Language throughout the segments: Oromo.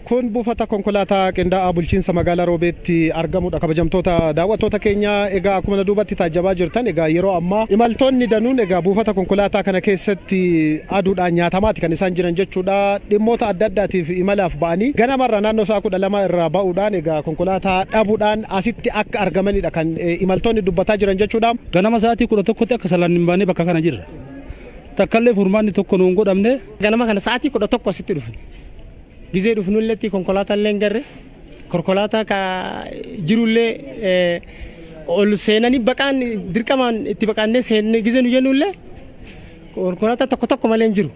Kun buufata konkolaataa qindaa'aa bulchiinsa magaalaa Roobeetti argamudha. Kabajamtoota daawwattoota keenya egaa akkuma duubatti taajjabaa jirtan egaa yeroo ammaa imaltoonni danuun egaa buufata konkolaataa kana keessatti aduudhaan nyaatamaati kan isaan jiran jechuudha. Dhimmoota adda addaatiif imalaaf ba'anii ganamarra naannoo sa'a 12 irraa ba'uudhaan egaa konkolaataa dhabuudhaan asitti akka argamanidha kan imaltoonni dubbataa jiran jechuudha. Ganama sa'aatii 11tti akka salaan hin baane bakka kana jirra. Takkallee furmaanni tokko nuun godhamne. Ganama kana sa'aatii 11 asitti dhufne. Gizee dhufnulleetti konkolaataan illee garre konkolaataa ka jirullee ol seenanii baqaan dirqamaan itti baqaannee seenne gizee nu jennullee konkolaataa tokko malee hin jiru.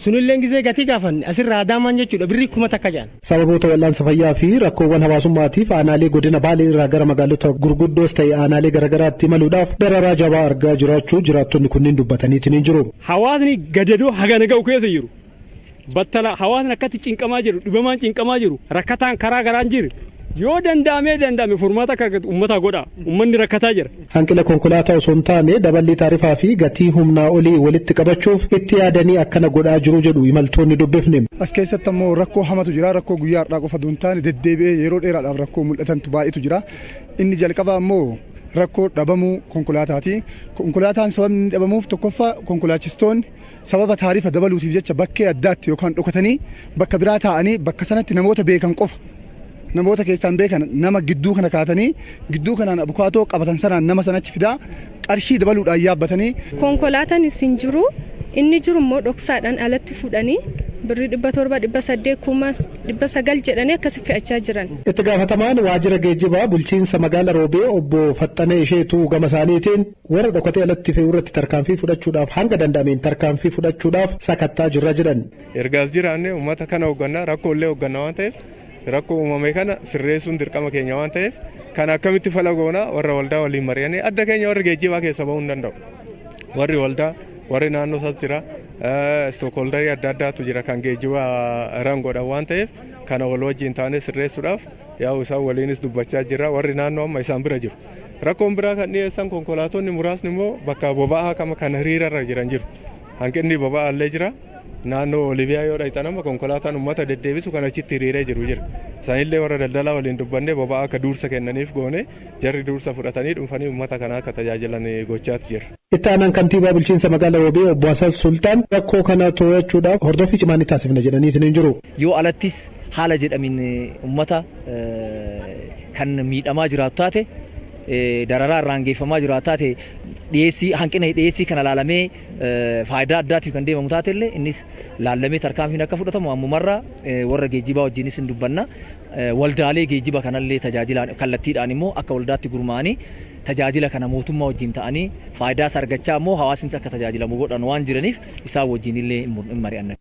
Sunillee gizee gatii gaafanne asirraa adaamaan jechuudha birrii 1000 akka jedhan. Sababoota wal'aansa fayyaa fi rakkoowwan hawaasummaatiif aanaalee godina Baalee irraa gara magaalota gurguddoos ta'e aanaalee garaagaraatti imaluudhaaf dararaa jabaa argaa jiraachuu jiraattonni kunniin dubbataniitiin jiru. Hawaasni gadadoo hagana ga'u keessa jiru. Battala hawaasni akkatti cinqamaa jiru dhibamaan cinqamaa jiru rakkataan karaa garaan jiru yoo danda'ame furmaata akka uummata godha uummanni rakkataa jira. Hanqina konkolaataa osoo hin taane daballii taarifaa fi gatii humnaa olii walitti qabachuuf itti yaadanii akkana godhaa jiru jedhu imaltoonni dubbifne. As keessatti ammoo rakkoo hamatu jira rakkoo guyyaa har'aa qofa duun taane deddeebi'ee yeroo dheeraadhaaf rakkoo mul'atantu baay'eetu jira. Inni jalqaba ammoo rakkoo dhabamuu konkolaataati. Konkolaataan sababni dhabamuuf tokkoffaa konkolaachistoonni sababa taarifa dabaluutiif jecha bakkee addaatti yookaan dhokatanii bakka biraa taa'anii bakka sanatti namoota beekan qofa namoota keessaan beekan nama gidduu kana kaatanii gidduu kanaan abukaatoo qabatan sanaan nama sanachi fidaa qarshii dabaluudhaan yaabbatanii. Konkolaataan isin jiru inni jiru immoo dhoksaadhaan alatti fuudhanii birrii 700 800 900 jedhanii akkasi fe'achaa jiran. Itti gaafatamaan waajjira geejjibaa bulchiinsa magaalaa Roobee obbo Faxxanee Isheetuu gama isaaniitiin warra dhokatee alatti fe'uu irratti tarkaanfii fudhachuudhaaf hanga danda'ameen tarkaanfii fudhachuudhaaf sakattaa jirra jedhan. Ergaas jiraanne uummata kana hoggannaa rakkoollee hoggannaa waan ta'eef rakkoo uumame kana sirreessuun dirqama keenya waan ta'eef kan akkamitti fala goonaa warra waldaa waliin mari'anii adda keenya warri geejjibaa keessa ba'uu hin danda'u. Warri waldaa warri naannoo isaas jira. Stookholdarii adda addaatu jira kan geejjiba rangoodhaan waan ta'eef kana wal wajjin taanee sirreessuudhaaf yaa'u isaan waliinis dubbachaa jira warri naannoo amma isaan bira jiru. Rakkoon biraa kan dhiyeessan konkolaatonni muraasni immoo bakka boba'aa kan hiriirarra jiran jiru. Hanqinni boba'aa illee jira. Naannoo Libiyaa yoo dhaqxan amma konkolaataan uummata deddeebisu kan achitti hiriiree jiru jira. Isaanillee warra daldalaa waliin dubbannee boba'aa akka duursa kennaniif goone jarri duursa fudhatanii dhuunfanii uummata kana akka tajaajilan gochaatti jira. Itti aanaan kantiibaa bulchiinsa magaalaa Roobee obbo Hasan Sultaan rakkoo kana to'achuudhaaf hordoffii cimaa ni taasifna jedhaniitiin jiru. Yoo alattis haala jedhamiin uummata kan miidhamaa jiraatu taate dararaa irraan geeffamaa jiraatu taate hanqina dhiyeessii kana laalamee faayidaa addaatiif kan deemamu taate illee innis laalamee tarkaanfiin akka fudhatamu ammumarraa warra geejjibaa wajjinis hin dubbanna waldaalee geejjiba kanallee tajaajila kallattiidhaan immoo akka waldaatti gurmaa'anii tajaajila kana mootummaa wajjin ta'anii faayidaas argachaa immoo hawaasni akka tajaajilamu godhan waan jiraniif isaan wajjin illee hin mari'anna.